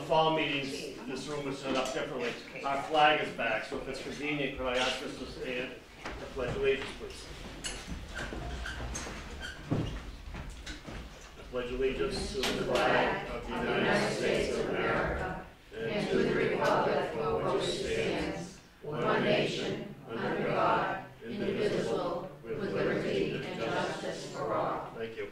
fall meetings, this room was set up differently. Our flag is back, so if it's convenient, could I ask us to stand to pledge allegiance, please? Pledge allegiance to the flag of the United States of America and to the republic for which it stands, one nation, under God, indivisible, with liberty and justice for all. Thank you.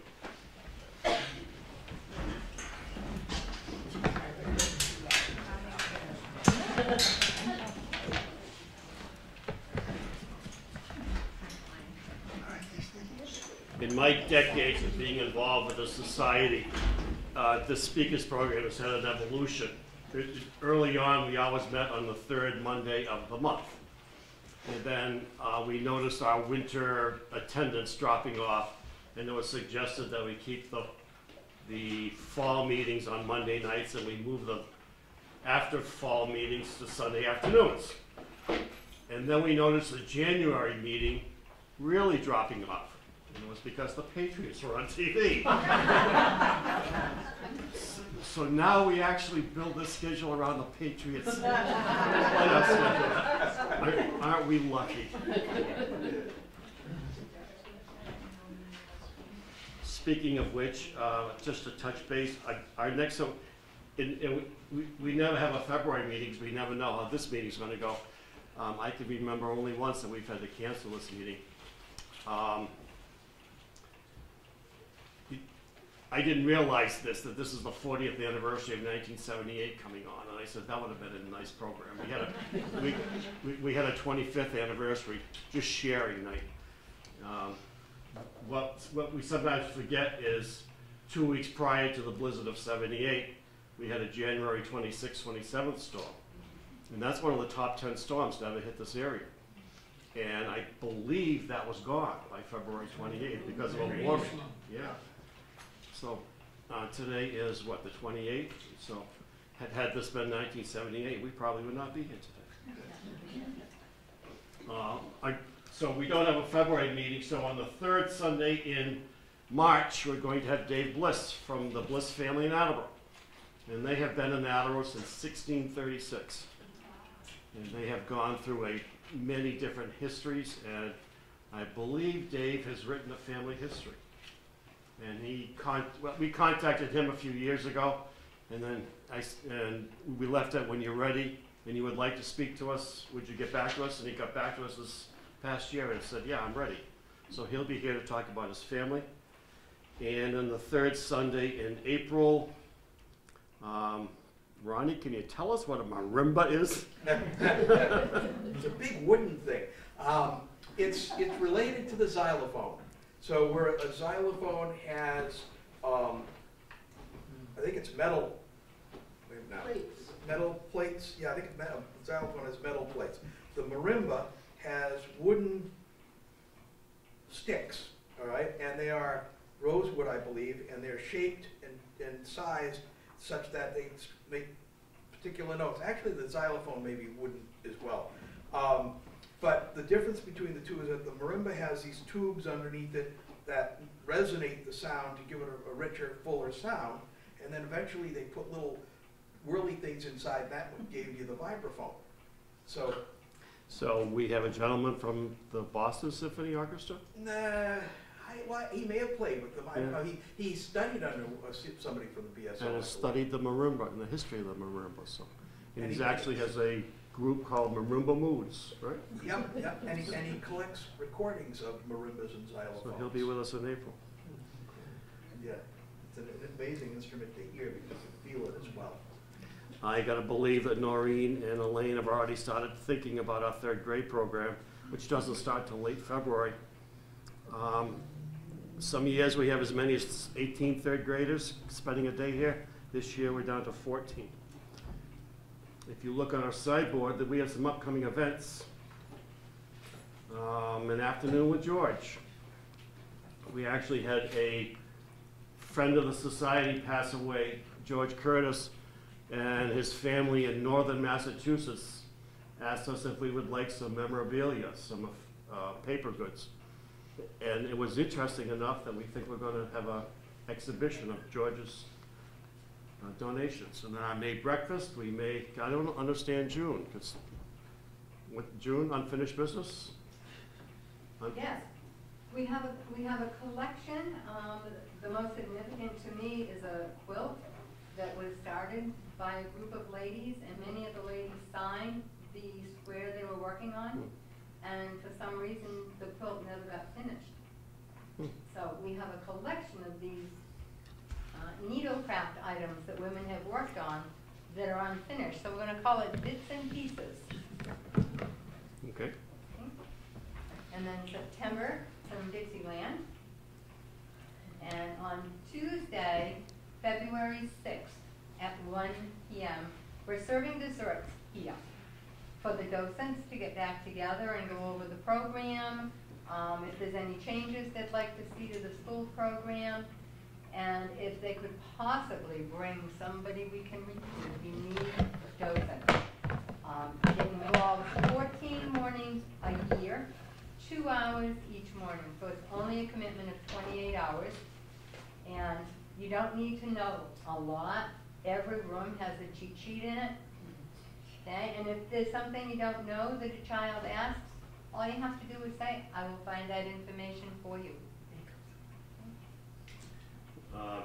In my decades of being involved with the society, this speakers program has had an evolution. Early on, we always met on the third Monday of the month. And then we noticed our winter attendance dropping off, and it was suggested that we keep the fall meetings on Monday nights, and we move the after fall meetings to Sunday afternoons. And then we noticed the January meeting really dropping off. And it was because the Patriots were on TV. So now we actually build this schedule around the Patriots. Aren't we lucky? Speaking of which, just to touch base, our next, we never have a February meeting because we never know how this meeting's going to go. I can remember only once that we've had to cancel this meeting. I didn't realize that this is the 40th anniversary of 1978 coming on, and I said that would have been a nice program. We had a 25th anniversary, just sharing night. What we sometimes forget is 2 weeks prior to the blizzard of '78, we had a January 26th, 27th storm, and that's one of the top 10 storms to ever hit this area. And I believe that was gone by February 28th because of a warming. Yeah. So today is what, the 28th? So had this been 1978, we probably would not be here today. So we don't have a February meeting, so on the third Sunday in March, we're going to have Dave Bliss from the Bliss family in Attleboro. And they have been in Attleboro since 1636. And they have gone through many different histories, and I believe Dave has written a family history. And we contacted him a few years ago, and then we left it, when you're ready and you would like to speak to us, would you get back to us? And he got back to us this past year and said, yeah, I'm ready. So he'll be here to talk about his family. And on the third Sunday in April, Ronnie, can you tell us what a marimba is? It's a big wooden thing. It's related to the xylophone. So where a xylophone has, I think it's metal, Plates. Metal plates. Yeah, I think it's metal. The xylophone has metal plates. The marimba has wooden sticks, all right? And they are rosewood, I believe, and they're shaped and sized such that they make particular notes. Actually, the xylophone may be wooden as well. But the difference between the two is that the marimba has these tubes underneath it that resonate the sound to give it a richer, fuller sound. And then eventually they put little whirly things inside, and that gave you the vibraphone. So we have a gentleman from the Boston Symphony Orchestra? Nah, he may have played with them. Yeah. He studied under somebody from the BSO. And has studied the marimba and the history of the marimba. So, and he actually has a group called Marimba Moods, right? Yep. And he collects recordings of marimbas and xylophones. So he'll be with us in April. Yeah, it's an amazing instrument to hear because you feel it as well. I got to believe that Noreen and Elaine have already started thinking about our third grade program, which doesn't start till late February. Some years we have as many as 18 third graders spending a day here. This year we're down to 14. If you look on our sideboard, that we have some upcoming events. An afternoon with George. We actually had a friend of the society pass away, George Curtis, and his family in northern Massachusetts asked us if we would like some memorabilia, some paper goods. And it was interesting enough that we think we're going to have an exhibition of George's donations. And then I made breakfast. We made, I don't understand June, because what, June, unfinished business? Yes, we have a collection. The most significant to me is a quilt that was started by a group of ladies, and many of the ladies signed the square they were working on, and for some reason the quilt never got finished. So we have a collection of these needlecraft items that women have worked on that are unfinished. So we're going to call it Bits and Pieces. Okay. And then September from Dixieland. And on Tuesday, February 6th at 1 p.m., we're serving desserts here for the docents to get back together and go over the program, if there's any changes they'd like to see to the school program, and if they could possibly bring somebody we can recruit. We need docents. It involves 14 mornings a year, 2 hours each morning, so it's only a commitment of 28 hours. And you don't need to know a lot. Every room has a cheat sheet in it. Okay? And if there's something you don't know that a child asks, all you have to do is say, I will find that information for you.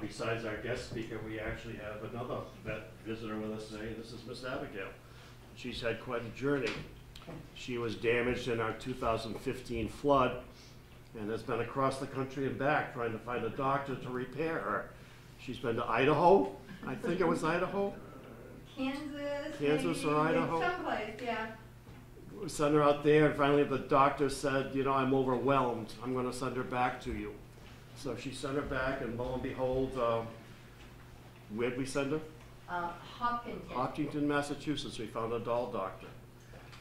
Besides our guest speaker, we actually have another vet visitor with us today. This is Miss Abigail. She's had quite a journey. She was damaged in our 2015 flood and has been across the country and back trying to find a doctor to repair her. She's been to Idaho. I think it was Idaho. Kansas or Idaho. Someplace, yeah. We sent her out there, and finally the doctor said, you know, I'm overwhelmed. I'm going to send her back to you. So she sent her back, and lo and behold, where'd we send her? Hopkinton. Hopkinton, Massachusetts. We found a doll doctor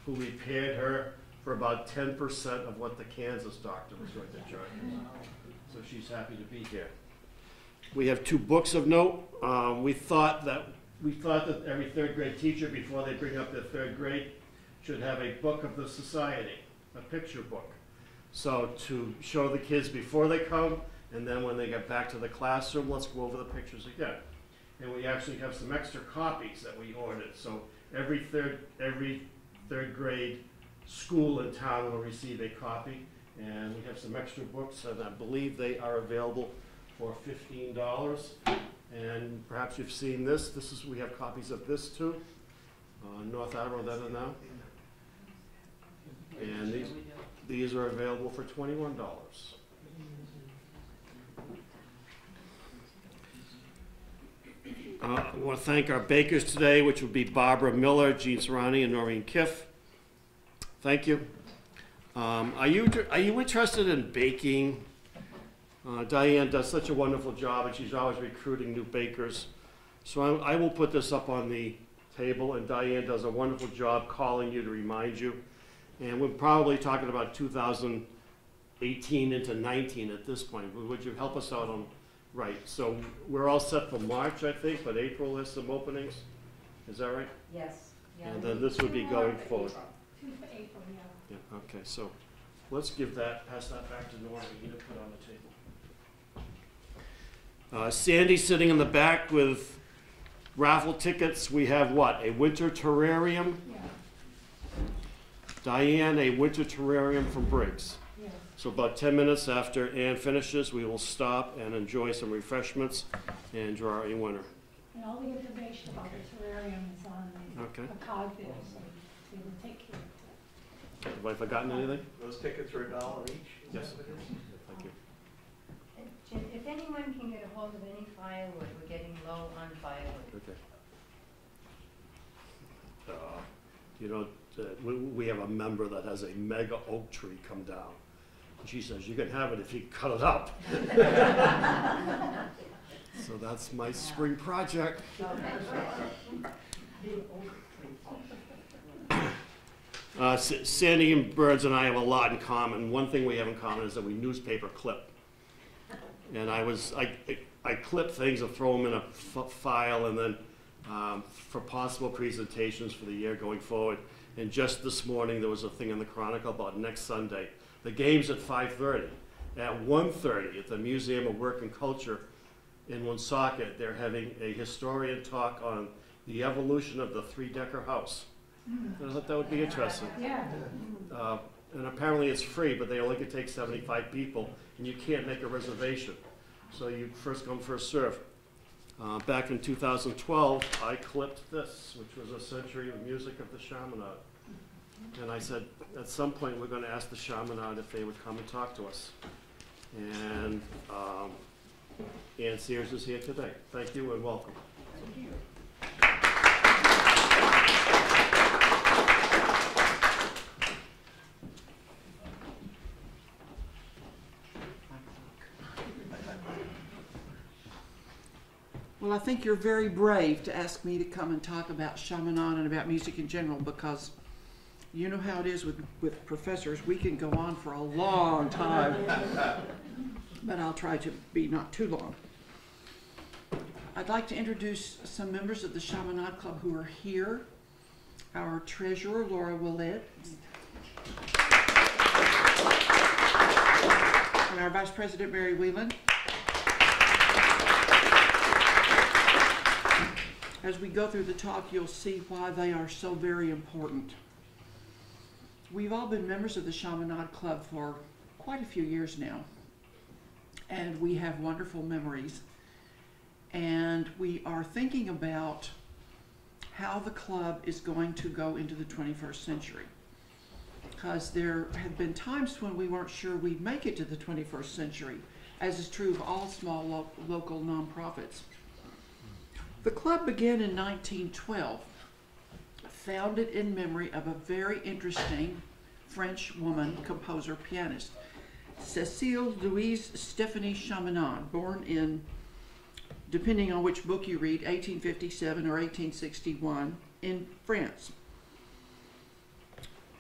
who repaired her for about 10% of what the Kansas doctor was going to charge us. So she's happy to be here. We have 2 books of note. We thought that every 3rd grade teacher, before they bring up their 3rd grade, should have a book of the society, a picture book. So to show the kids before they come, and then when they get back to the classroom, let's go over the pictures again. And we actually have some extra copies that we ordered. So every third grade school in town will receive a copy. And we have some extra books, and I believe they are available for $15. And perhaps you've seen this. We have copies of this too. North Attleboro Then and Now. And these are available for $21. I want to thank our bakers today, which would be Barbara Miller, Jean Serrani, and Noreen Kiff. Thank you. Are you interested in baking? Diane does such a wonderful job, and she's always recruiting new bakers. So I will put this up on the table, and Diane does a wonderful job calling you to remind you. And we're probably talking about 2018 into 19 at this point. Would you help us out on, right, so we're all set for March, I think, but April has some openings. Is that right? Yes. Yeah. And then this would be going forward. 2 for April, yeah. Yeah, okay, so let's pass that back to Norma. You need to put on the table. Sandy's sitting in the back with raffle tickets. We have what, a winter terrarium? Yeah. Diane, a winter terrarium from Briggs. Yeah. So about 10 minutes after Ann finishes, we will stop and enjoy some refreshments and draw a winner. And all the information about the terrarium is on the card there, so we will take care of it. Have I forgotten anything? Those tickets are $1 each? Yes. Is that what it is? Thank you. Jim, if anyone can get a hold of any firewood, we're getting low on firewood. Okay. You know, we have a member that has a mega oak tree come down. And she says, you can have it if you cut it up. So that's my spring project. Sandy and Burns and I have a lot in common. One thing we have in common is that we newspaper clip. And I clip things and throw them in a file, and then for possible presentations for the year going forward. And just this morning, there was a thing in the Chronicle about next Sunday. The game's at 5:30. At 1:30 at the Museum of Work and Culture, in Woonsocket, they're having a historian talk on the evolution of the three-decker house. I thought that would be interesting. Yeah. And apparently it's free, but they only can take 75 people, and you can't make a reservation. So you first come, first serve. Back in 2012, I clipped this, which was a century of music of the Chaminade. And I said, at some point, we're going to ask the Chaminade if they would come and talk to us. And Ann Sears is here today. Thank you and welcome. Thank you. Well, I think you're very brave to ask me to come and talk about Chaminade and about music in general, because you know how it is with professors. We can go on for a long time, but I'll try to be not too long. I'd like to introduce some members of the Chaminade Club who are here. Our treasurer, Laura Willett, and our vice president, Mary Whelan. As we go through the talk, you'll see why they are so very important. We've all been members of the Chaminade Club for quite a few years now, and we have wonderful memories. And we are thinking about how the club is going to go into the 21st century. Because there have been times when we weren't sure we'd make it to the 21st century, as is true of all small local nonprofits. The club began in 1912, founded in memory of a very interesting French woman, composer, pianist, Cécile Louise Stéphanie Chaminade, born in, depending on which book you read, 1857 or 1861, in France.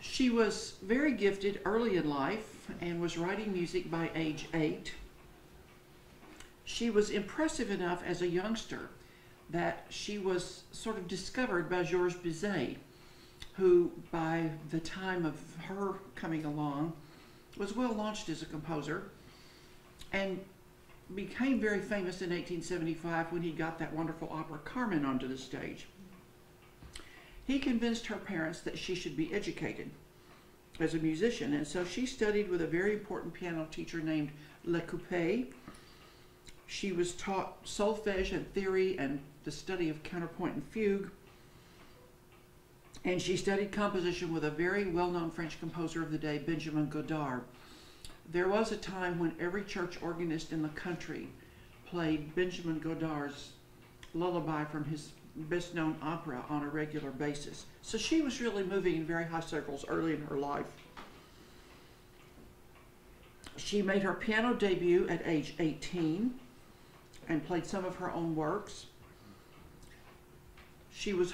She was very gifted early in life and was writing music by age 8. She was impressive enough as a youngster that she was sort of discovered by Georges Bizet, who by the time of her coming along was well launched as a composer and became very famous in 1875 when he got that wonderful opera Carmen onto the stage. He convinced her parents that she should be educated as a musician, and so she studied with a very important piano teacher named Lecoupe. She was taught solfège and theory and the study of counterpoint and fugue. And she studied composition with a very well-known French composer of the day, Benjamin Godard. There was a time when every church organist in the country played Benjamin Godard's lullaby from his best-known opera on a regular basis. So she was really moving in very high circles early in her life. She made her piano debut at age 18 and played some of her own works. She was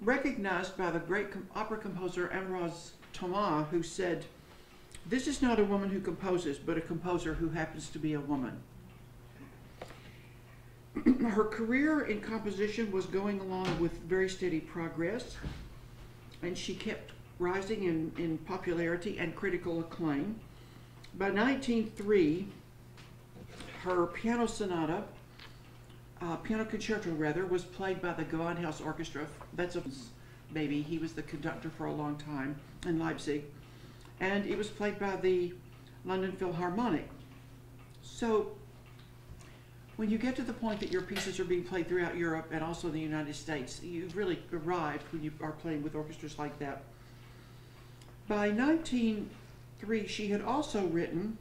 recognized by the great opera composer Ambroise Thomas, who said, "This is not a woman who composes, but a composer who happens to be a woman." Her career in composition was going along with very steady progress, and she kept rising in popularity and critical acclaim. By 1903, her piano sonata, piano concerto rather, was played by the Gewandhaus Orchestra. That's a baby. He was the conductor for a long time in Leipzig. And it was played by the London Philharmonic. So when you get to the point that your pieces are being played throughout Europe and also the United States, you've really arrived when you are playing with orchestras like that. By 1903, she had also written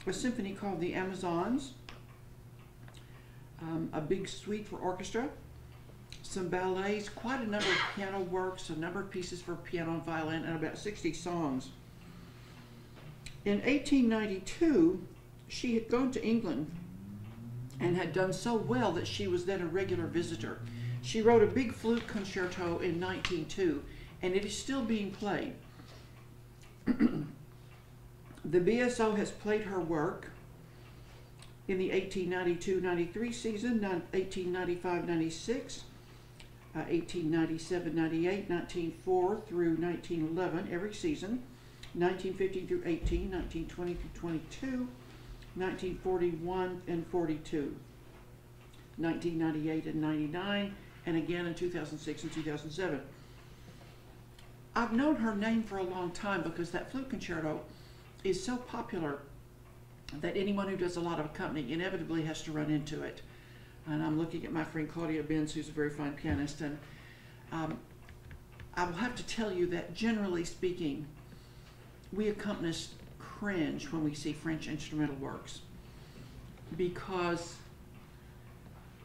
a symphony called the Amazons, a big suite for orchestra, some ballets, quite a number of piano works, a number of pieces for piano and violin, and about 60 songs. In 1892, she had gone to England and had done so well that she was then a regular visitor. She wrote a big flute concerto in 1902, and it is still being played. The BSO has played her work in the 1892-93 season, 1895-96, 1897-98, 1904 through 1911, every season, 1915 through 18, 1920 through 22, 1941 and 42, 1998 and 99, and again in 2006 and 2007. I've known her name for a long time because that flute concerto is so popular that anyone who does a lot of accompanying inevitably has to run into it. And I'm looking at my friend Claudia Benz, who's a very fine pianist, and I will have to tell you that generally speaking, we accompanists cringe when we see French instrumental works, because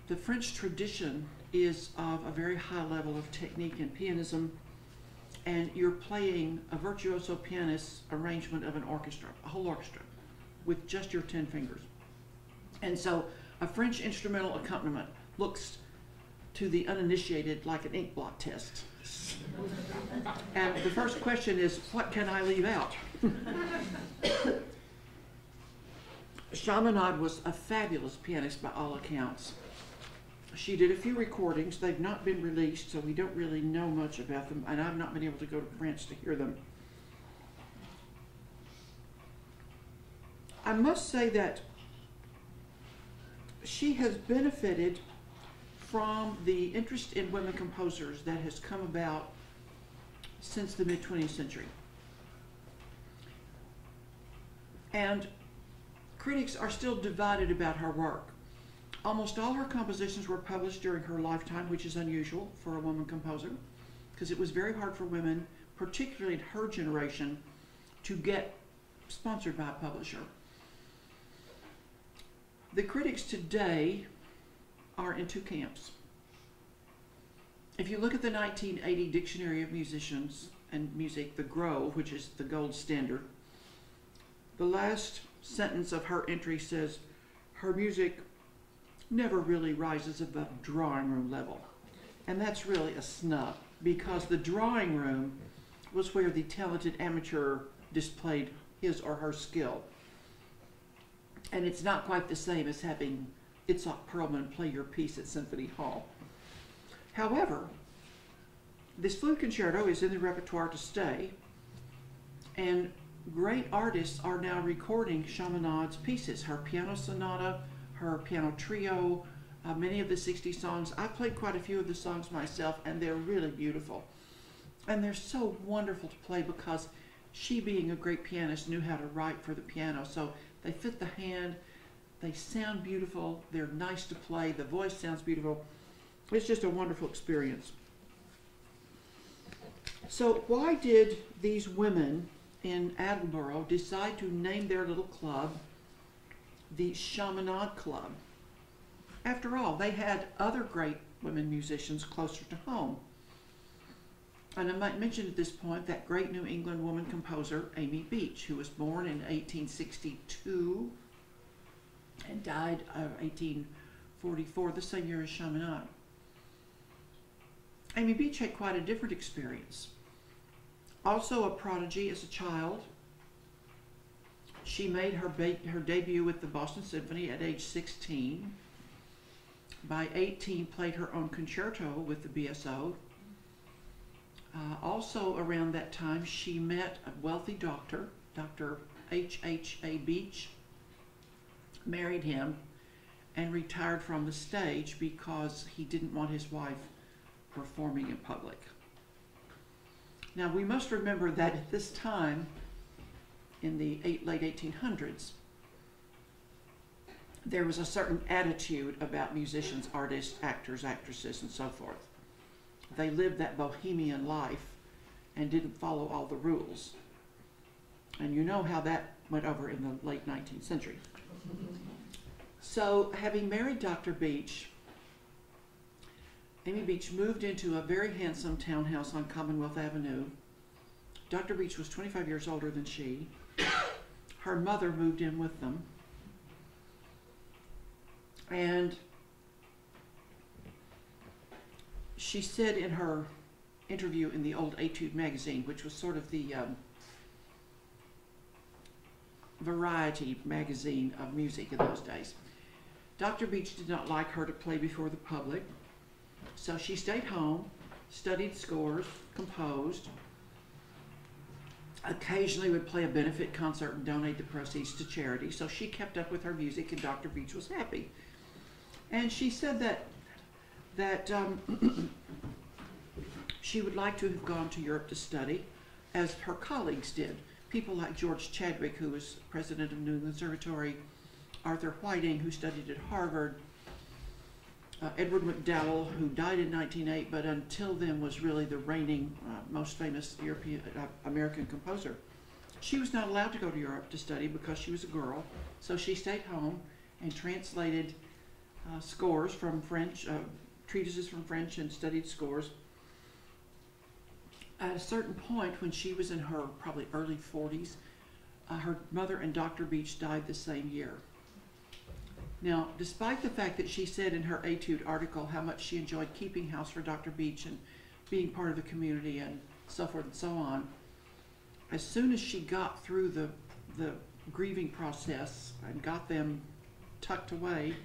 the French tradition is of a very high level of technique and pianism, and you're playing a virtuoso pianist's arrangement of an orchestra, a whole orchestra, with just your 10 fingers. And so a French instrumental accompaniment looks to the uninitiated like an ink blot test. And the first question is, what can I leave out? Chaminade was a fabulous pianist by all accounts. She did a few recordings. They've not been released, so we don't really know much about them, and I've not been able to go to France to hear them. I must say that she has benefited from the interest in women composers that has come about since the mid-20th century. And critics are still divided about her work. Almost all her compositions were published during her lifetime, which is unusual for a woman composer, because it was very hard for women, particularly in her generation, to get sponsored by a publisher. The critics today are in two camps. If you look at the 1980 Dictionary of Musicians and Music, the Grove, which is the gold standard, the last sentence of her entry says, her music never really rises above drawing room level. And that's really a snub, because the drawing room was where the talented amateur displayed his or her skill. And it's not quite the same as having Itzhak Perlman play your piece at Symphony Hall. However, this flute concerto is in the repertoire to stay, and great artists are now recording Chaminade's pieces, her piano sonata, her piano trio, many of the 60 songs. I've played quite a few of the songs myself, and they're really beautiful. And they're so wonderful to play because she, being a great pianist, knew how to write for the piano. So they fit the hand, they sound beautiful, they're nice to play, the voice sounds beautiful. It's just a wonderful experience. So why did these women in Attleboro decide to name their little club the Chaminade Club? After all, they had other great women musicians closer to home. And I might mention at this point that great New England woman composer, Amy Beach, who was born in 1862 and died of 1844, the same year as Chaminade. Amy Beach had quite a different experience. Also a prodigy as a child, she made her debut with the Boston Symphony at age 16. By 18, played her own concerto with the BSO. Also around that time, she met a wealthy doctor, Dr. H.H.A. Beach, married him, and retired from the stage because he didn't want his wife performing in public. Now, we must remember that at this time, in the late 1800s, there was a certain attitude about musicians, artists, actors, actresses, and so forth. They lived that bohemian life and didn't follow all the rules. And you know how that went over in the late 19th century. So, having married Dr. Beach, Amy Beach moved into a very handsome townhouse on Commonwealth Avenue. Dr. Beach was 25 years older than she. Her mother moved in with them. And she said in her interview in the old Etude magazine, which was sort of the variety magazine of music in those days, Dr. Beach did not like her to play before the public, so she stayed home, studied scores, composed, occasionally would play a benefit concert and donate the proceeds to charity. So she kept up with her music, and Dr. Beach was happy. And she said that she would like to have gone to Europe to study, as her colleagues did. People like George Chadwick, who was president of New Conservatory, Arthur Whiting, who studied at Harvard, Edward McDowell, who died in 1908, but until then was really the reigning most famous American composer. She was not allowed to go to Europe to study because she was a girl, so she stayed home and translated scores from French, treatises from French, and studied scores. At a certain point, when she was in her probably early 40s, her mother and Dr. Beach died the same year. Now, despite the fact that she said in her Etude article how much she enjoyed keeping house for Dr. Beach and being part of the community and so forth and so on, as soon as she got through the grieving process and got them tucked away,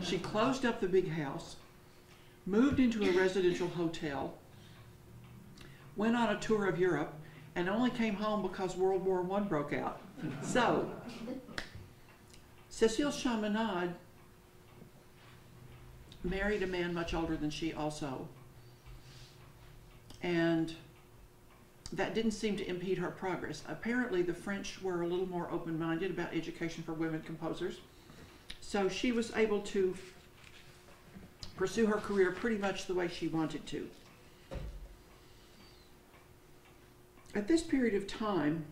she closed up the big house, moved into a residential hotel, went on a tour of Europe, and only came home because World War I broke out. So, Cécile Chaminade married a man much older than she also, and that didn't seem to impede her progress. Apparently the French were a little more open-minded about education for women composers, so she was able to pursue her career pretty much the way she wanted to. At this period of time,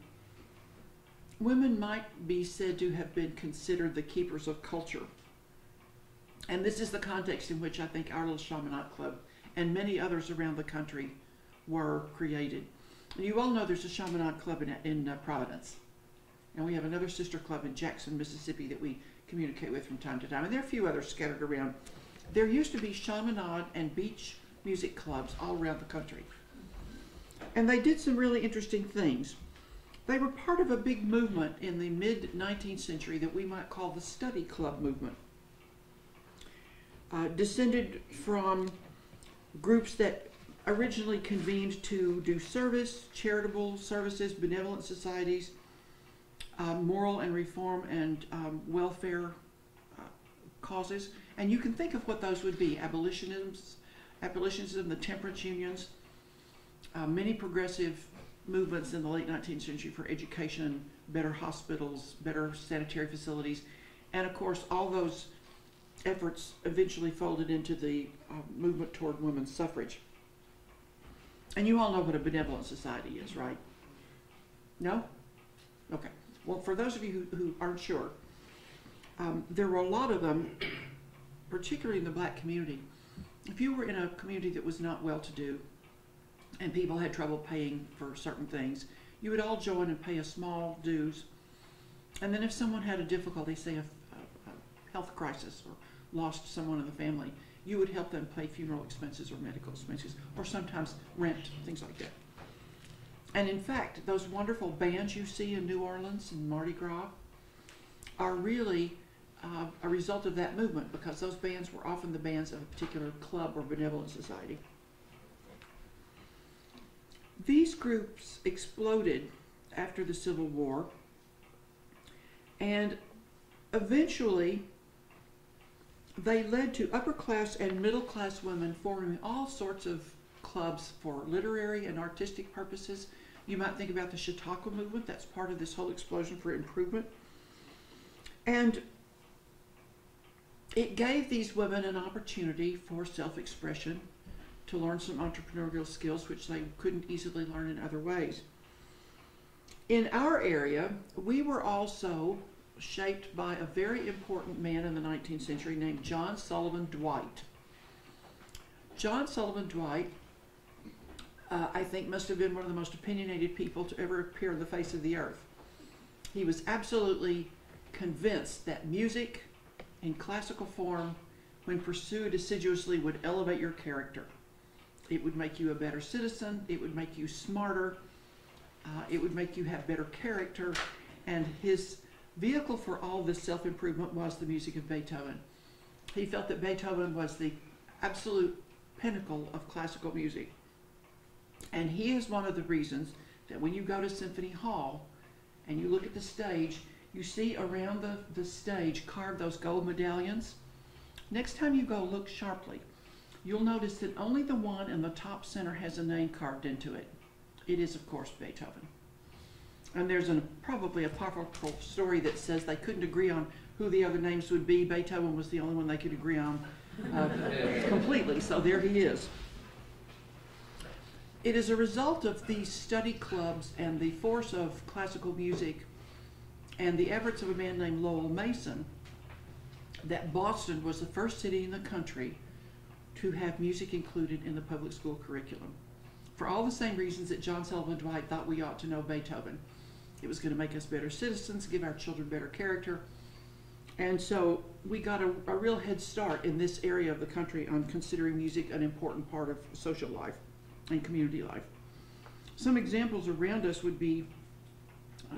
women might be said to have been considered the keepers of culture. And this is the context in which I think our little Chaminade Club and many others around the country were created. And you all know there's a Chaminade Club in Providence. And we have another sister club in Jackson, Mississippi that we communicate with from time to time. And there are a few others scattered around. There used to be Chaminade and beach music clubs all around the country. And they did some really interesting things. They were part of a big movement in the mid-19th century that we might call the study club movement. Descended from groups that originally convened to do service, charitable services, benevolent societies, moral and reform and welfare causes. And you can think of what those would be: abolitionism, the temperance unions, many progressive movements in the late 19th century for education, better hospitals, better sanitary facilities, and of course all those efforts eventually folded into the movement toward women's suffrage. And you all know what a benevolent society is, right? No? Okay. Well, for those of you who aren't sure, there were a lot of them, particularly in the black community. If you were in a community that was not well-to-do, and people had trouble paying for certain things, you would all join and pay a small dues. And then if someone had a difficulty, say a health crisis or lost someone in the family, you would help them pay funeral expenses or medical expenses, or sometimes rent, things like that. And in fact, those wonderful bands you see in New Orleans and Mardi Gras are really a result of that movement, because those bands were often the bands of a particular club or benevolent society. These groups exploded after the Civil War, and eventually they led to upper class and middle class women forming all sorts of clubs for literary and artistic purposes. You might think about the Chautauqua movement. That's part of this whole explosion for improvement. And it gave these women an opportunity for self-expression, to learn some entrepreneurial skills which they couldn't easily learn in other ways. In our area, we were also shaped by a very important man in the 19th century named John Sullivan Dwight. John Sullivan Dwight, I think, must have been one of the most opinionated people to ever appear on the face of the earth. He was absolutely convinced that music in classical form, when pursued assiduously, would elevate your character. It would make you a better citizen, it would make you smarter, it would make you have better character, and his vehicle for all this self-improvement was the music of Beethoven. He felt that Beethoven was the absolute pinnacle of classical music. And he is one of the reasons that when you go to Symphony Hall and you look at the stage, you see around the stage carved those gold medallions. Next time you go, look sharply. You'll notice that only the one in the top center has a name carved into it. It is, of course, Beethoven. And there's probably a powerful story that says they couldn't agree on who the other names would be. Beethoven was the only one they could agree on completely, so there he is. It is a result of these study clubs and the force of classical music and the efforts of a man named Lowell Mason that Boston was the first city in the country to have music included in the public school curriculum. For all the same reasons that John Sullivan Dwight thought we ought to know Beethoven. It was going to make us better citizens, give our children better character. And so we got a real head start in this area of the country on considering music an important part of social life and community life. Some examples around us would be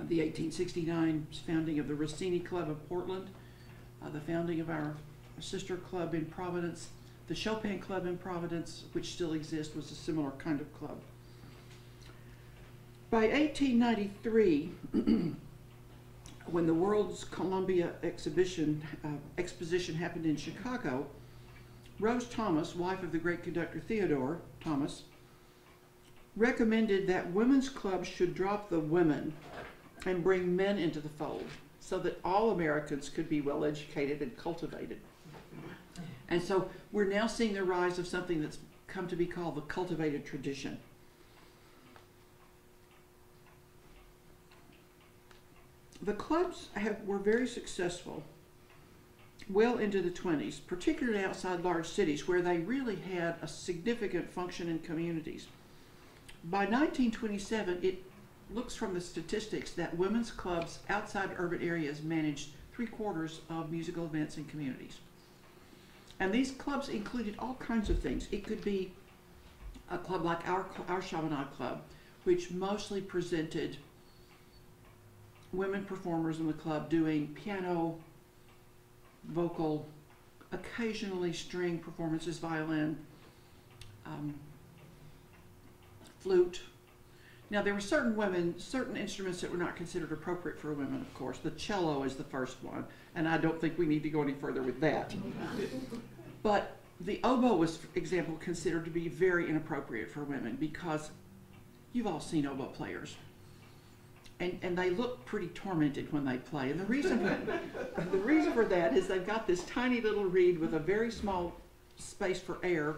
the 1869 founding of the Rossini Club of Portland, the founding of our sister club in Providence. The Chopin Club in Providence, which still exists, was a similar kind of club. By 1893, when the World's Columbia Exposition happened in Chicago, Rose Thomas, wife of the great conductor Theodore Thomas, recommended that women's clubs should drop the women and bring men into the fold so that all Americans could be well educated and cultivated. And so we're now seeing the rise of something that's come to be called the cultivated tradition. The clubs were very successful well into the 20s, particularly outside large cities where they really had a significant function in communities. By 1927, it looks from the statistics that women's clubs outside urban areas managed 3/4 of musical events in communities. And these clubs included all kinds of things. It could be a club like our Chaminade Club, which mostly presented women performers in the club doing piano, vocal, occasionally string performances, violin, flute. Now there were certain instruments that were not considered appropriate for women, of course. The cello is the first one, and I don't think we need to go any further with that. But the oboe was, for example, considered to be very inappropriate for women because you've all seen oboe players. And they look pretty tormented when they play. And the reason for that is they've got this tiny little reed with a very small space for air,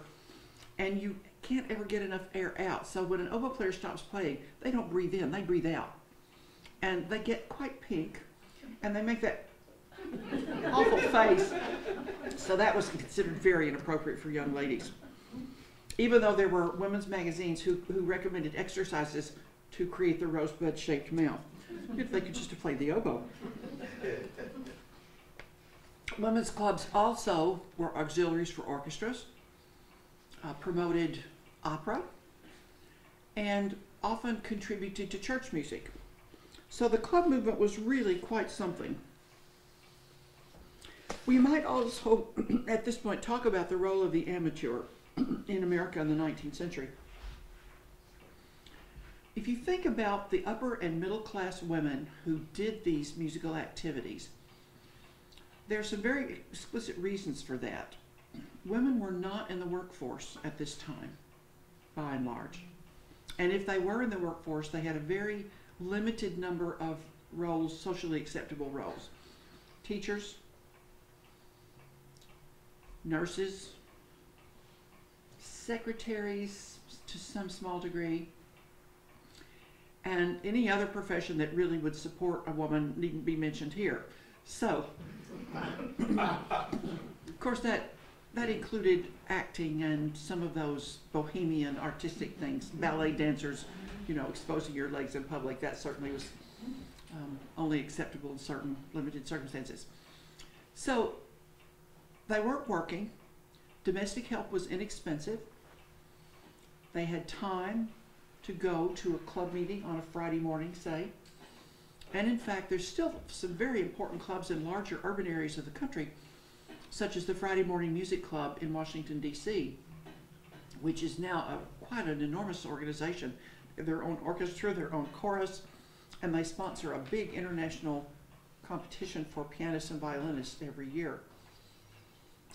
and you can't ever get enough air out. So when an oboe player stops playing, they don't breathe in, they breathe out. And they get quite pink, and they make that awful face. So that was considered very inappropriate for young ladies. Even though there were women's magazines who recommended exercises to create the rosebud-shaped mouth. If they could just have played the oboe. Women's clubs also were auxiliaries for orchestras, promoted opera, and often contributed to church music. So the club movement was really quite something. We might also, at this point, talk about the role of the amateur in America in the 19th century. If you think about the upper and middle class women who did these musical activities, there are some very explicit reasons for that. Women were not in the workforce at this time, by and large. And if they were in the workforce, they had a very limited number of roles, socially acceptable roles. Teachers, nurses, secretaries to some small degree, and any other profession that really would support a woman needn't be mentioned here. So, of course, that included acting and some of those bohemian artistic things, ballet dancers, exposing your legs in public. That certainly was only acceptable in certain limited circumstances. So they weren't working. Domestic help was inexpensive. They had time to go to a club meeting on a Friday morning, say. And in fact, there's still some very important clubs in larger urban areas of the country, such as the Friday Morning Music Club in Washington, D.C., which is now quite an enormous organization. their own orchestra, their own chorus, and they sponsor a big international competition for pianists and violinists every year.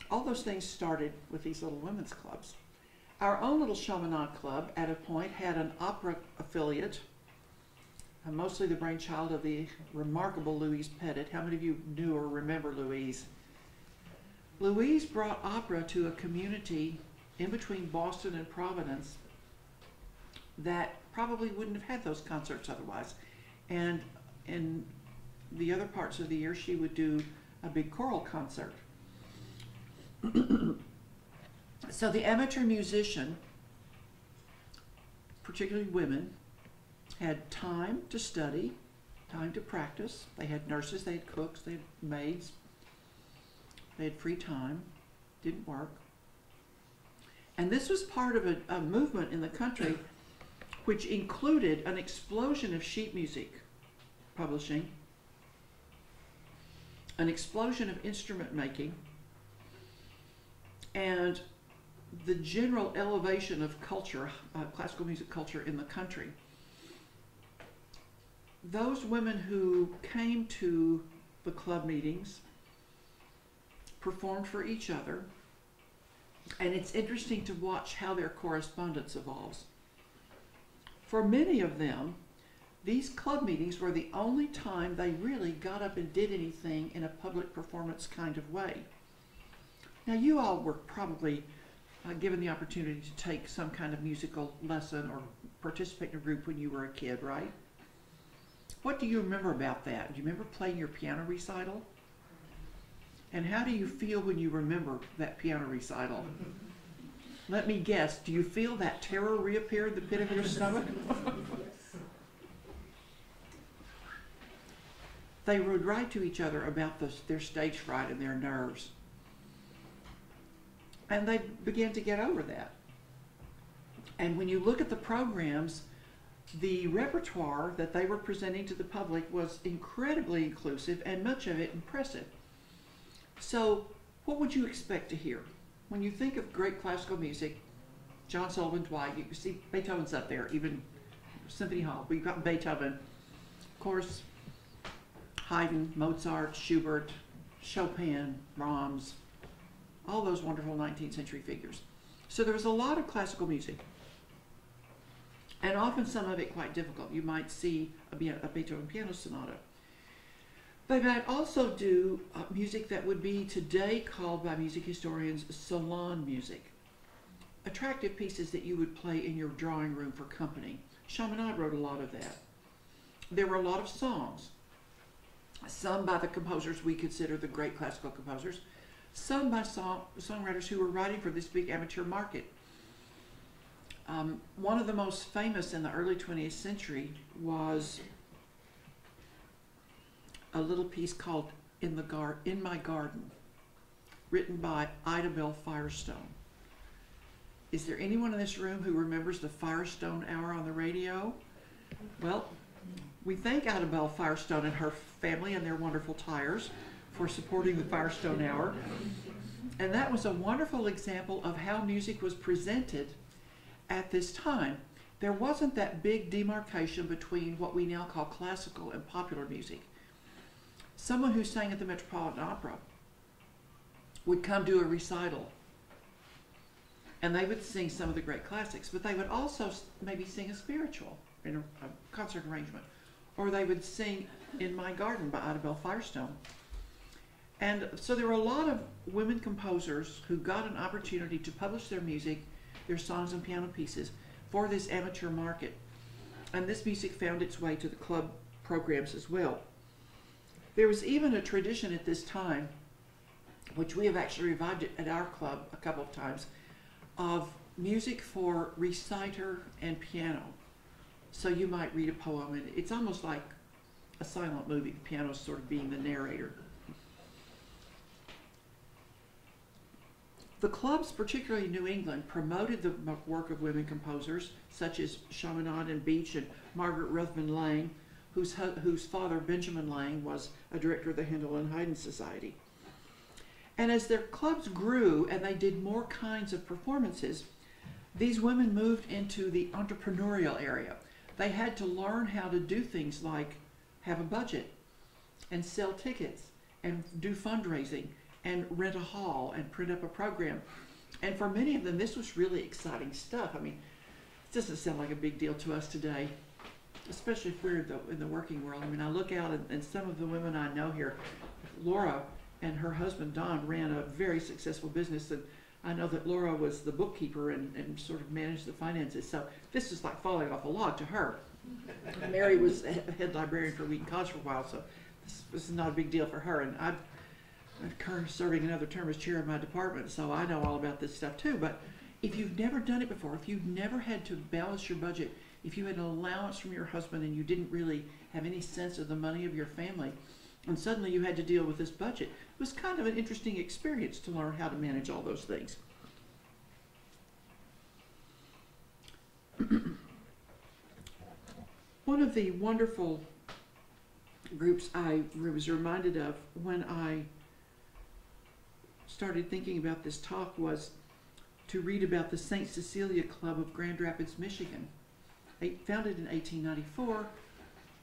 All those things started with these little women's clubs. Our own little Chaminade Club at a point had an opera affiliate, mostly the brainchild of the remarkable Louise Pettit. How many of you knew or remember Louise? Louise brought opera to a community in between Boston and Providence that probably wouldn't have had those concerts otherwise. And in the other parts of the year, she would do a big choral concert. So the amateur musician, particularly women, had time to study, time to practice. They had nurses, they had cooks, they had maids. They had free time, didn't work. And this was part of a movement in the country which included an explosion of sheet music publishing, an explosion of instrument making, and the general elevation of culture, classical music culture in the country. Those women who came to the club meetings performed for each other, and it's interesting to watch how their correspondence evolves. For many of them, these club meetings were the only time they really got up and did anything in a public performance kind of way. Now, you all were probably given the opportunity to take some kind of musical lesson or participate in a group when you were a kid, right? What do you remember about that? Do you remember playing your piano recital? And how do you feel when you remember that piano recital? Let me guess, do you feel that terror reappear in the pit of your stomach? They would write to each other about their stage fright and their nerves. And they began to get over that. And when you look at the programs, the repertoire that they were presenting to the public was incredibly inclusive and much of it impressive. So what would you expect to hear? When you think of great classical music, John Sullivan Dwight, you can see Beethoven's up there, even Symphony Hall. We've got Beethoven, of course, Haydn, Mozart, Schubert, Chopin, Brahms, all those wonderful 19th century figures. So there was a lot of classical music, and often some of it quite difficult. You might see a Beethoven piano sonata. They might also do music that would be today called by music historians salon music. Attractive pieces that you would play in your drawing room for company. Chaminade wrote a lot of that. There were a lot of songs. Some by the composers we consider the great classical composers. Some by songwriters who were writing for this big amateur market. One of the most famous in the early 20th century was a little piece called In My Garden, written by Ida Belle Firestone. Is there anyone in this room who remembers the Firestone Hour on the radio? Well, we thank Ida Belle Firestone and her family and their wonderful tires for supporting the Firestone Hour. And that was a wonderful example of how music was presented at this time. There wasn't that big demarcation between what we now call classical and popular music. Someone who sang at the Metropolitan Opera would come to a recital, and they would sing some of the great classics, but they would also maybe sing a spiritual in a concert arrangement, or they would sing In My Garden by Ida Belle Firestone. And so there were a lot of women composers who got an opportunity to publish their music, their songs and piano pieces, for this amateur market. And this music found its way to the club programs as well. There was even a tradition at this time, which we have actually revived it at our club a couple of times, of music for reciter and piano. So you might read a poem, and it's almost like a silent movie, the piano sort of being the narrator. The clubs, particularly in New England, promoted the work of women composers, such as Chaminade and Beach and Margaret Ruthven Lang, whose father, Benjamin Lang, was a director of the Handel and Haydn Society. And as their clubs grew and they did more kinds of performances, these women moved into the entrepreneurial area. They had to learn how to do things like have a budget and sell tickets and do fundraising and rent a hall and print up a program. And for many of them, this was really exciting stuff. I mean, it doesn't sound like a big deal to us today, especially if we're in the working world. I mean, I look out and some of the women I know here, Laura and her husband Don ran a very successful business, and I know that Laura was the bookkeeper and sort of managed the finances. So this is like falling off a log to her. Mary was head librarian for Wheaton College for a while, so this is not a big deal for her. And I'm currently serving another term as chair of my department, so I know all about this stuff too. But if you've never done it before, if you've never had to balance your budget, if you had an allowance from your husband and you didn't really have any sense of the money of your family, and suddenly you had to deal with this budget, it was kind of an interesting experience to learn how to manage all those things. One of the wonderful groups I was reminded of when I started thinking about this talk was to read about the St. Cecilia Club of Grand Rapids, Michigan. Founded in 1894,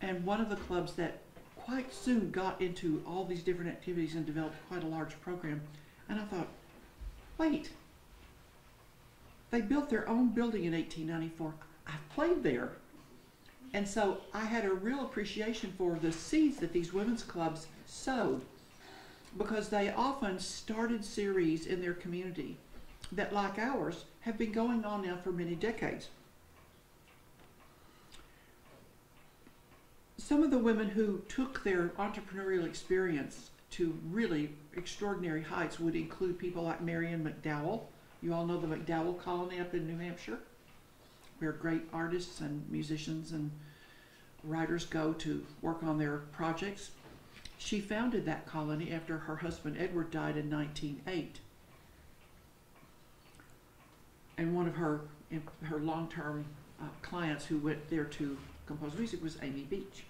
and one of the clubs that quite soon got into all these different activities and developed quite a large program. And I thought, wait, they built their own building in 1894. I've played there. And so I had a real appreciation for the seeds that these women's clubs sowed, because they often started series in their community that, like ours, have been going on now for many decades. Some of the women who took their entrepreneurial experience to really extraordinary heights would include people like Marian McDowell. You all know the McDowell Colony up in New Hampshire, where great artists and musicians and writers go to work on their projects. She founded that colony after her husband Edward died in 1908. And one of her long-term clients who went there to compose music was Amy Beach.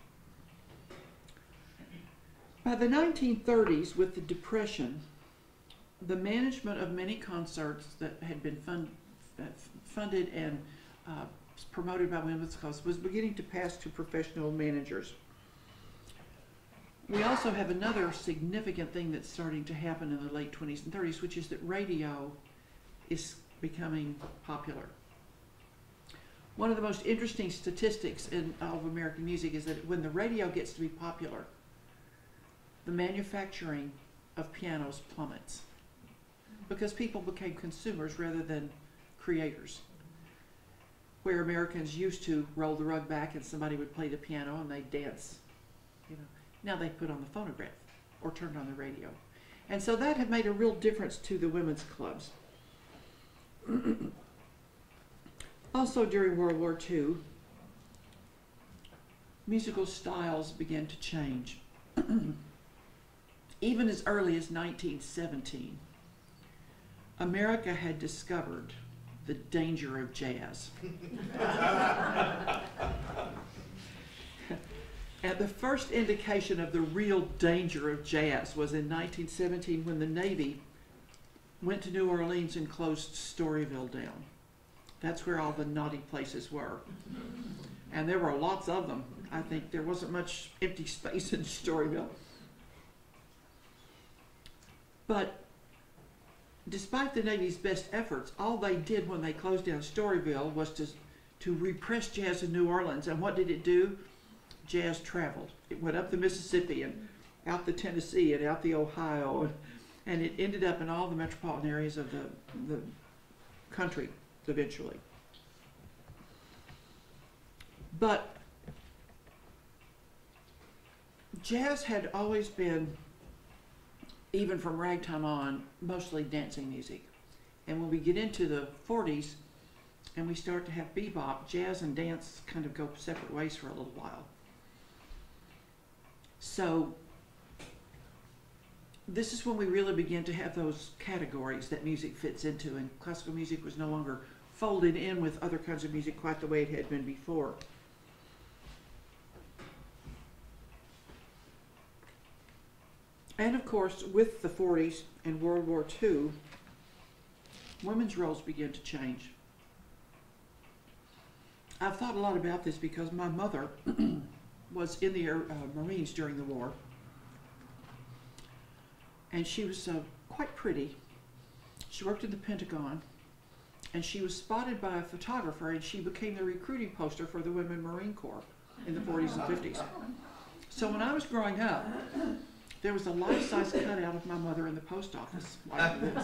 By the 1930s, with the Depression, the management of many concerts that had been funded and promoted by women's clubs was beginning to pass to professional managers. We also have another significant thing that's starting to happen in the late 20s and 30s, which is that radio is becoming popular. One of the most interesting statistics in all of American music is that when the radio gets to be popular, the manufacturing of pianos plummets, because people became consumers rather than creators. Where Americans used to roll the rug back and somebody would play the piano and they'd dance, now they put on the phonograph or turned on the radio. And so that had made a real difference to the women's clubs. Also during World War II, musical styles began to change. Even as early as 1917, America had discovered the danger of jazz. And the first indication of the real danger of jazz was in 1917 when the Navy went to New Orleans and closed Storyville down. That's where all the naughty places were. And there were lots of them. I think there wasn't much empty space in Storyville. But despite the Navy's best efforts, all they did when they closed down Storyville was to repress jazz in New Orleans. And what did it do? Jazz traveled. It went up the Mississippi and out the Tennessee and out the Ohio, and it ended up in all the metropolitan areas of the country eventually. But jazz had always been, even from ragtime on, mostly dancing music. And when we get into the 40s and we start to have bebop, jazz and dance kind of go separate ways for a little while. So this is when we really begin to have those categories that music fits into, and classical music was no longer folded in with other kinds of music quite the way it had been before. And of course, with the 40s and World War II, women's roles began to change. I've thought a lot about this because my mother was in the Marines during the war, and she was quite pretty. She worked in the Pentagon, and she was spotted by a photographer, and she became the recruiting poster for the Women Marine Corps in the 40s and 50s. So when I was growing up, there was a life-size cutout of my mother in the post office, like this.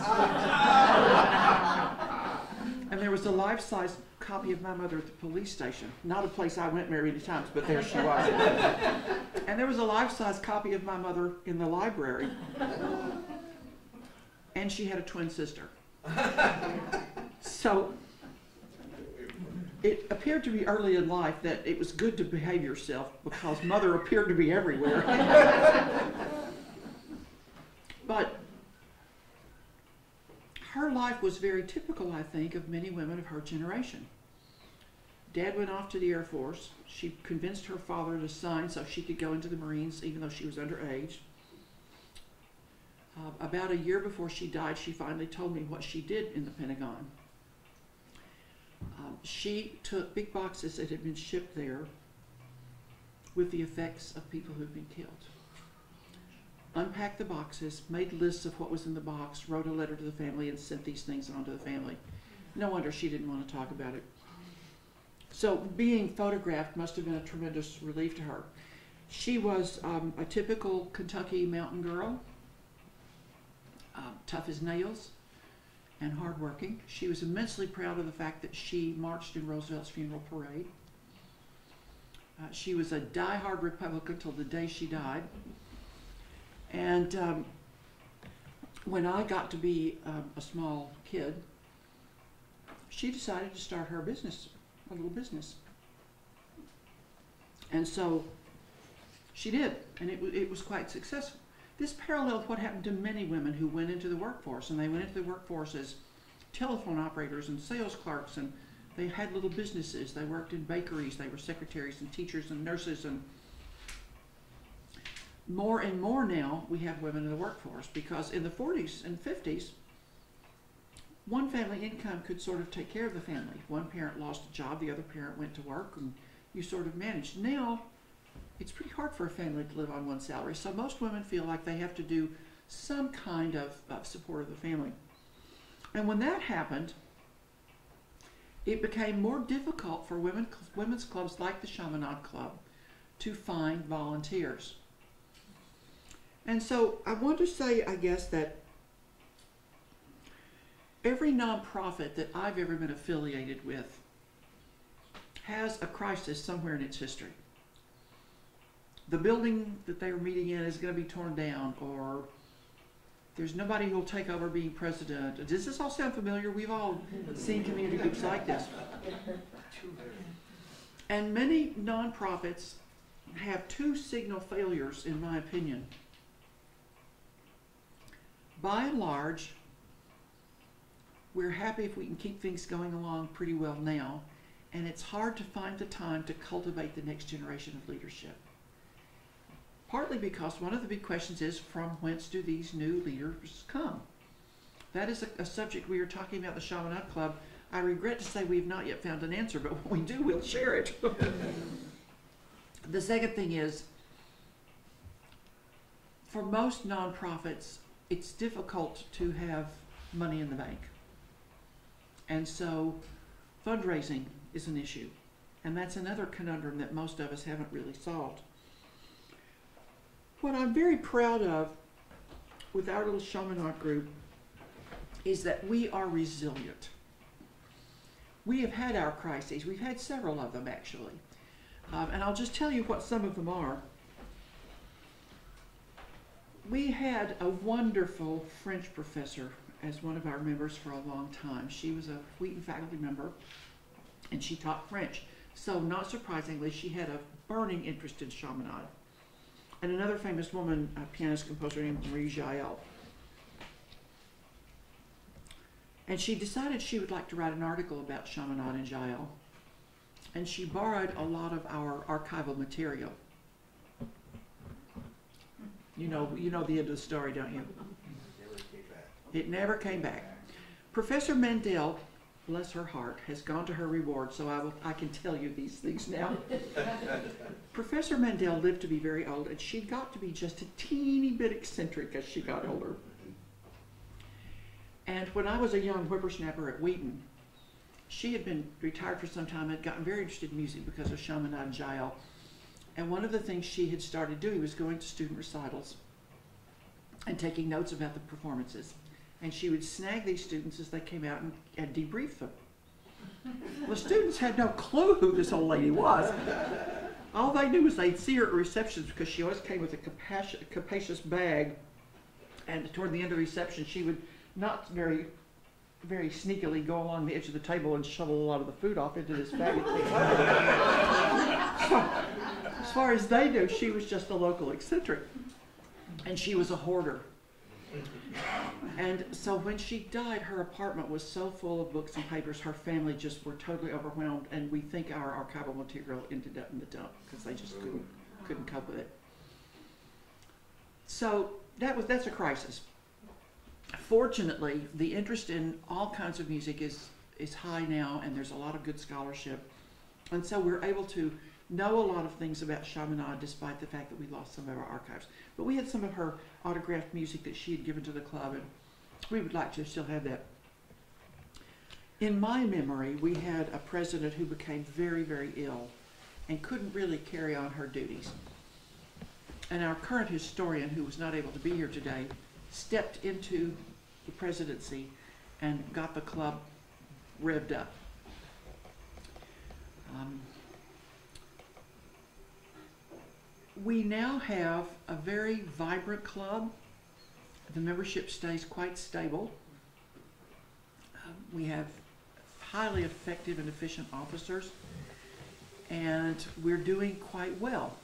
And there was a life-size copy of my mother at the police station. Not a place I went very many times, but there she was. And there was a life-size copy of my mother in the library. And she had a twin sister. So it appeared to me early in life that it was good to behave yourself because mother appeared to be everywhere. But her life was very typical, I think, of many women of her generation. Dad went off to the Air Force. She convinced her father to sign so she could go into the Marines, even though she was underage. About a year before she died, she finally told me what she did in the Pentagon. She took big boxes that had been shipped there with the effects of people who'd been killed. Unpacked the boxes, made lists of what was in the box, wrote a letter to the family, and sent these things on to the family. No wonder she didn't want to talk about it. So being photographed must have been a tremendous relief to her. She was a typical Kentucky mountain girl, tough as nails and hardworking. She was immensely proud of the fact that she marched in Roosevelt's funeral parade. She was a die-hard Republican till the day she died. And when I got to be a small kid, she decided to start her business, a little business. And so she did, and it was quite successful. This paralleled what happened to many women who went into the workforce, and they went into the workforce as telephone operators and sales clerks, and they had little businesses. They worked in bakeries. They were secretaries and teachers and nurses, and more now we have women in the workforce, because in the 40s and 50s, one family income could sort of take care of the family. One parent lost a job, the other parent went to work, and you sort of managed. Now, it's pretty hard for a family to live on one salary, so most women feel like they have to do some kind of support of the family. And when that happened, it became more difficult for women's clubs like the Chaminade Club to find volunteers. And so I want to say, I guess, that every nonprofit that I've ever been affiliated with has a crisis somewhere in its history. The building that they were meeting in is going to be torn down, or there's nobody who will take over being president. Does this all sound familiar? We've all seen community groups like this. And many nonprofits have two signal failures, in my opinion. By and large, we're happy if we can keep things going along pretty well now, and it's hard to find the time to cultivate the next generation of leadership. Partly because one of the big questions is, from whence do these new leaders come? That is a subject we were talking about at the Chaminade Club. I regret to say we have not yet found an answer, but when we do, we'll share it. The second thing is, for most nonprofits, it's difficult to have money in the bank. And so fundraising is an issue. And that's another conundrum that most of us haven't really solved. What I'm very proud of with our little Chaminade group is that we are resilient. We have had our crises. We've had several of them, actually. And I'll just tell you what some of them are. We had a wonderful French professor as one of our members for a long time. She was a Wheaton faculty member, and she taught French. So not surprisingly, she had a burning interest in Chaminade. And another famous woman, a pianist composer named Marie Jael. And she decided she would like to write an article about Chaminade and Jael. And she borrowed a lot of our archival material. You know the end of the story, don't you? Never came back. It never came back. Professor Mandel bless her heart, has gone to her reward, so I can tell you these things now. Professor Mandel lived to be very old, and she got to be just a teeny bit eccentric as she got older. And when I was a young whippersnapper at Wheaton, she had been retired for some time and had gotten very interested in music because of Chaminade and Jael. And one of the things she had started doing was going to student recitals and taking notes about the performances. And she would snag these students as they came out and debrief them. The students had no clue who this old lady was. All they knew was they'd see her at receptions because she always came with a capacious bag. And toward the end of the reception, she would not very sneakily go along the edge of the table and shovel a lot of the food off into this bag. So, as far as they knew, she was just a local eccentric. And she was a hoarder. And so when she died, her apartment was so full of books and papers, her family just were totally overwhelmed, and we think our archival material ended up in the dump because they just couldn't cope with it. So that's a crisis. Fortunately, the interest in all kinds of music is high now, and there's a lot of good scholarship. And so we're able to know a lot of things about Chaminade despite the fact that we lost some of our archives. But we had some of her autographed music that she had given to the club, and we would like to still have that. In my memory, we had a president who became very, very ill and couldn't really carry on her duties. And our current historian, who was not able to be here today, stepped into the presidency and got the club revved up. We now have a very vibrant club. The membership stays quite stable. We have highly effective and efficient officers, and we're doing quite well.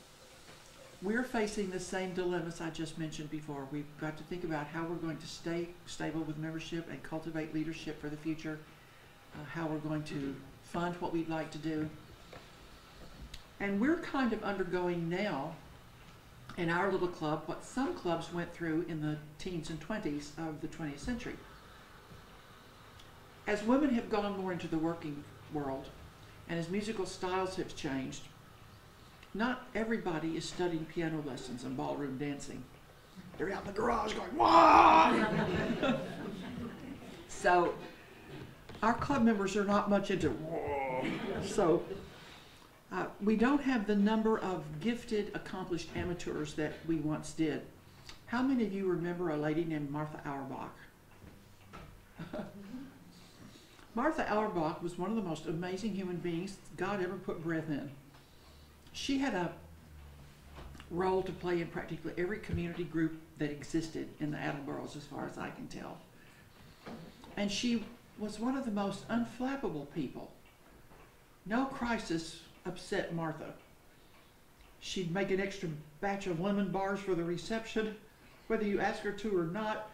We're facing the same dilemmas I just mentioned before. We've got to think about how we're going to stay stable with membership and cultivate leadership for the future, how we're going to fund what we'd like to do. And we're kind of undergoing now in our little club what some clubs went through in the teens and 20s of the 20th century. As women have gone more into the working world, and as musical styles have changed, not everybody is studying piano lessons and ballroom dancing. They're out in the garage going, wah! So our club members are not much into wah. So we don't have the number of gifted, accomplished amateurs that we once did. How many of you remember a lady named Martha Auerbach? Martha Auerbach was one of the most amazing human beings God ever put breath in. She had a role to play in practically every community group that existed in the Attleborough, as far as I can tell. And she was one of the most unflappable people. No crisis upset Martha. She'd make an extra batch of lemon bars for the reception, whether you asked her to or not.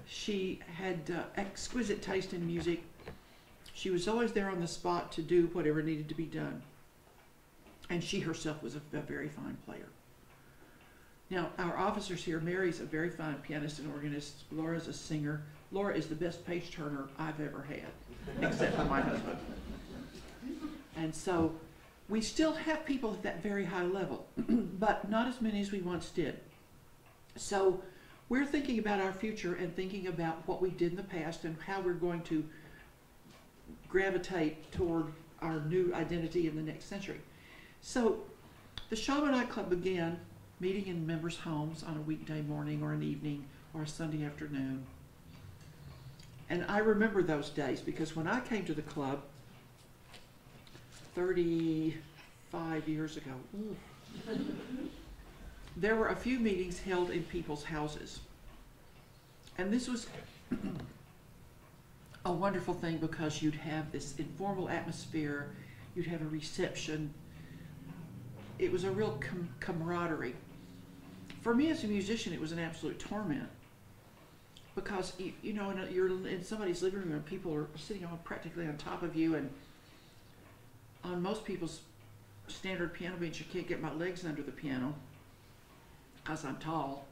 She had exquisite taste in music. She was always there on the spot to do whatever needed to be done. And she herself was a very fine player. Now, our officers here, Mary's a very fine pianist and organist. Laura's a singer. Laura is the best page turner I've ever had, except for my husband. And so we still have people at that very high level, but not as many as we once did. So we're thinking about our future and thinking about what we did in the past and how we're going to gravitate toward our new identity in the next century. So the Chaminade Club began meeting in members' homes on a weekday morning or an evening or a Sunday afternoon. And I remember those days because when I came to the club 35 years ago, there were a few meetings held in people's houses. And this was a wonderful thing because you'd have this informal atmosphere, you'd have a reception. It was a real camaraderie. For me as a musician, it was an absolute torment because you know, you're in somebody's living room and people are sitting on practically on top of you, and on most people's standard piano bench, you can't get my legs under the piano because I'm tall,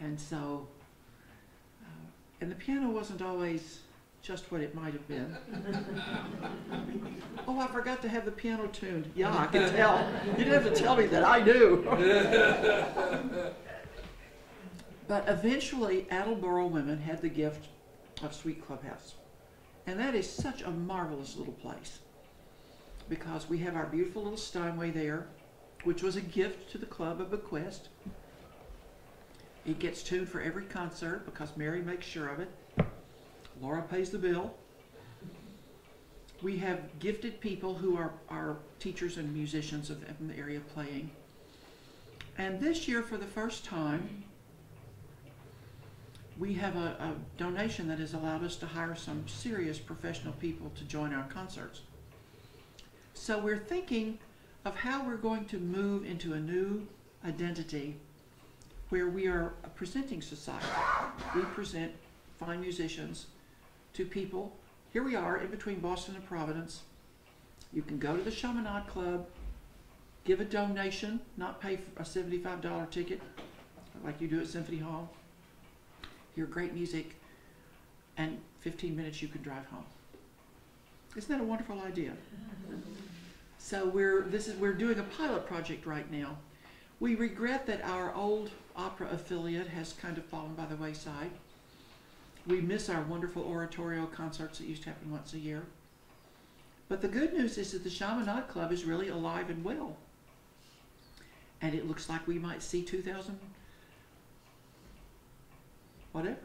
and so and the piano wasn't always just what it might have been. Oh, I forgot to have the piano tuned. Yeah, I can tell. You didn't have to tell me that. I knew. But eventually, Attleboro women had the gift of Sweet Clubhouse. And that is such a marvelous little place, because we have our beautiful little Steinway there, which was a gift to the club, a bequest. It gets tuned for every concert because Mary makes sure of it. Laura pays the bill. We have gifted people who are teachers and musicians in the area playing. And this year, for the first time, we have a donation that has allowed us to hire some serious professional people to join our concerts. So we're thinking of how we're going to move into a new identity where we are a presenting society. We present fine musicians to people. Here we are in between Boston and Providence. You can go to the Chaminade Club, give a donation, not pay a $75 ticket like you do at Symphony Hall, hear great music, and 15 minutes you can drive home. Isn't that a wonderful idea? So we're doing a pilot project right now. We regret that our old opera affiliate has kind of fallen by the wayside. We miss our wonderful oratorio concerts that used to happen once a year. But the good news is that the Chaminade Club is really alive and well. And it looks like we might see 2,000 whatever.